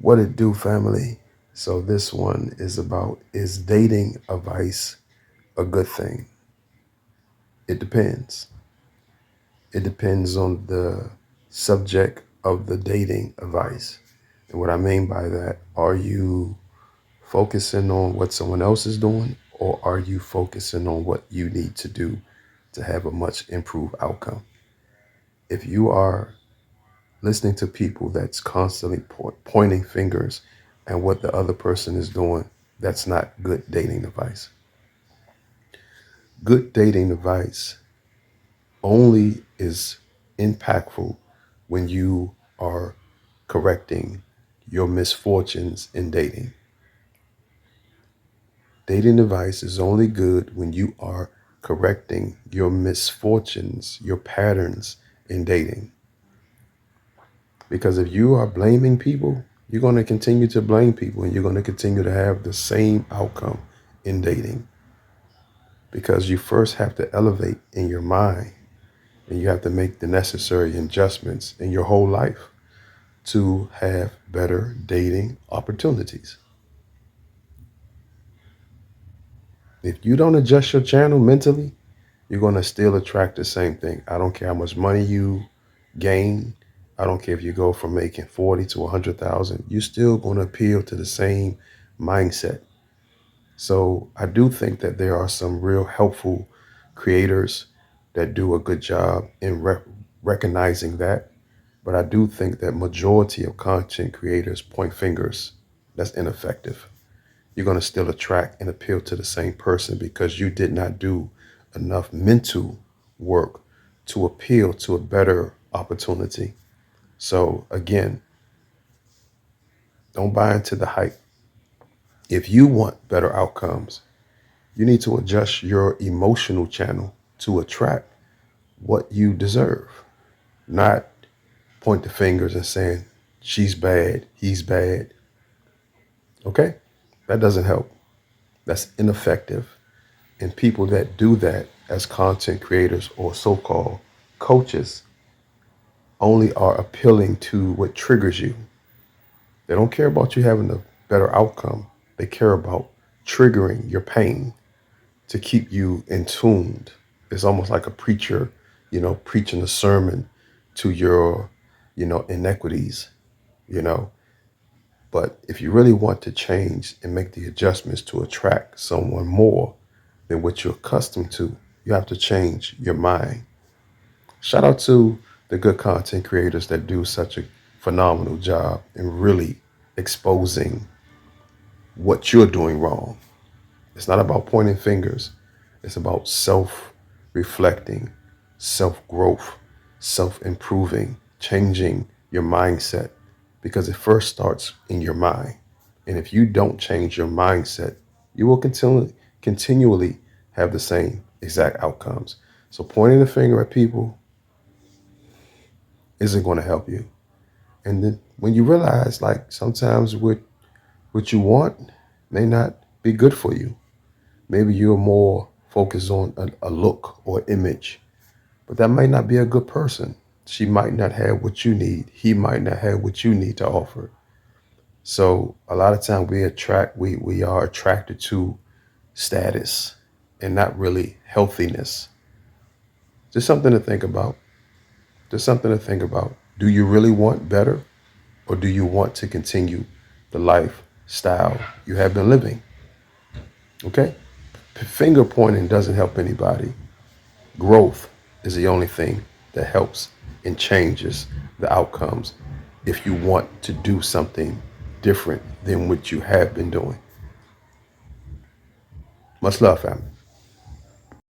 What it do, family? So this one is about, is dating advice a good thing? It depends. It depends on the subject of the dating advice. And what I mean by that, are you focusing on what someone else is doing, or are you focusing on what you need to do to have a much improved outcome? If you are listening to people that's constantly pointing fingers at what the other person is doing, that's not good dating advice. Good dating advice only is impactful when you are correcting your misfortunes in dating. Dating advice is only good when you are correcting your misfortunes, your patterns in dating. Because if you are blaming people, you're going to continue to blame people and you're going to continue to have the same outcome in dating. Because you first have to elevate in your mind and you have to make the necessary adjustments in your whole life to have better dating opportunities. If you don't adjust your channel mentally, you're going to still attract the same thing. I don't care how much money you gain. I don't care if you go from making 40 to 100,000, you're still going to appeal to the same mindset. So I do think that there are some real helpful creators that do a good job in recognizing that. But I do think that majority of content creators point fingers. That's ineffective. You're going to still attract and appeal to the same person because you did not do enough mental work to appeal to a better opportunity. So again, don't buy into the hype. If you want better outcomes, you need to adjust your emotional channel to attract what you deserve, not point the fingers and saying, she's bad, he's bad. Okay? That doesn't help. That's ineffective. And people that do that as content creators or so-called coaches only are appealing to what triggers you. They don't care about you having a better outcome. They care about triggering your pain to keep you in tuned. It's almost like a preacher, preaching a sermon to your, inequities, you know. But if you really want to change and make the adjustments to attract someone more than what you're accustomed to, you have to change your mind. Shout out to the good content creators that do such a phenomenal job in really exposing what you're doing wrong. It's not about pointing fingers. It's about self-reflecting, self-growth, self-improving, changing your mindset because it first starts in your mind. And if you don't change your mindset, you will continually have the same exact outcomes. So pointing the finger at people isn't going to help you. And then when you realize, like, sometimes what you want may not be good for you. Maybe you're more focused on a look or image, but that might not be a good person. She might not have what you need. He might not have what you need to offer. So a lot of times we are attracted to status and not really healthiness. Just something to think about. Just something to think about. Do you really want better, or do you want to continue the lifestyle you have been living? Okay? Finger pointing doesn't help anybody. Growth is the only thing that helps and changes the outcomes if you want to do something different than what you have been doing. Much love, family.